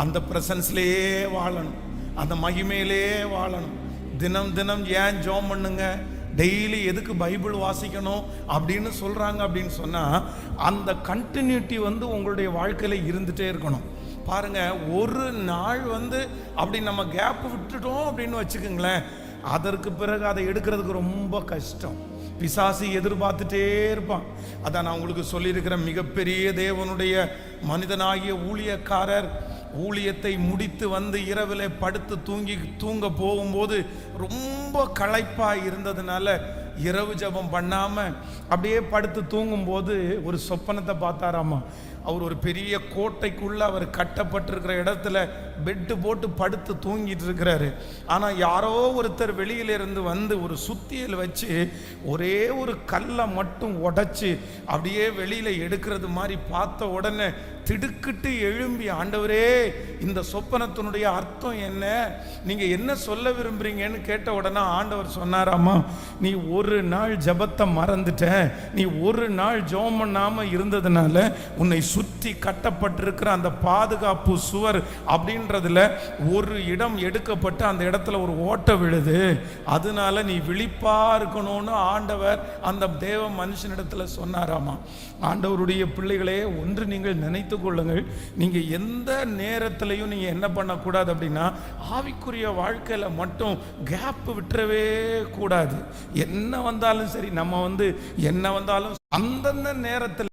அந்த பிரசன்ஸ்லேயே வாழணும், அந்த மகிமையிலே வாழணும். தினம் தினம் ஏன் ஜெபம் பண்ணுங்க, டெய்லி எதுக்கு பைபிள் வாசிக்கணும் அப்படின்னு சொல்கிறாங்க அப்படின்னு சொன்னால், அந்த கண்டினியூட்டி உங்களுடைய வாழ்க்கையில் இருந்துகிட்டே இருக்கணும். பாருங்க, ஒரு நாள் அப்படி நம்ம கேப் விட்டுட்டோம் அப்படின்னு வச்சுக்கோங்களேன், அதற்கு பிறகு அதை எடுக்கிறதுக்கு ரொம்ப கஷ்டம். பிசாசு எதிர்பார்த்துட்டே இருப்பான். அதான் நான் உங்களுக்கு சொல்லியிருக்கிற மிகப்பெரிய தேவனுடைய மனிதனாகிய ஊழியக்காரர் ஊழியத்தை முடித்து இரவில் படுத்து தூங்க போகும்போது ரொம்ப களைப்பாக இருந்ததுனால இரவு ஜெபம் பண்ணாமல் அப்படியே படுத்து தூங்கும்போது ஒரு சொப்பனத்தை பார்த்தாராமா. அவர் ஒரு பெரிய கோட்டைக்குள்ளே அவர் கட்டப்பட்டிருக்கிற இடத்துல பெட்டு போட்டு படுத்து தூங்கிட்டு இருக்கிறாரு. ஆனால் யாரோ ஒருத்தர் வெளியிலிருந்து ஒரு சுத்தியல் வச்சு ஒரே ஒரு கல்லை மட்டும் உடைச்சி அப்படியே வெளியில் எடுக்கிறது மாதிரி பார்த்த உடனே திடுக்கிட்டு எழும்பி, ஆண்டவரே, இந்த சொப்பனத்தினுடைய அர்த்தம் என்ன, நீங்கள் என்ன சொல்ல விரும்புகிறீங்கன்னு கேட்ட உடனே ஆண்டவர் சொன்னாராமா, நீ ஒரு நாள் ஜெபத்தை மறந்துட்ட, நீ ஒரு நாள் ஜெபம் பண்ணாமல் இருந்ததுனால உன்னை சுற்றி கட்டப்பட்டிருக்கிற அந்த பாதுகாப்பு சுவர் அப்படின்றதுல ஒரு இடம் எடுக்கப்பட்டு அந்த இடத்துல ஒரு ஓட்டை விழுது, அதனால நீ விழிப்பா இருக்கணும்னு ஆண்டவர் அந்த தேவ மனுஷனிடத்துல சொன்னாராமா. ஆண்டவருடைய பிள்ளைகளே, ஒன்று நீங்கள் நினைத்து கொள்ளுங்கள், நீங்க எந்த நேரத்திலையும் நீங்க என்ன பண்ணக்கூடாது அப்படின்னா, ஆவிக்குரிய வாழ்க்கையில மட்டும் கேப் விட்டுறவே கூடாது. என்ன வந்தாலும் சரி, நம்ம என்ன வந்தாலும் அந்தந்த நேரத்தில்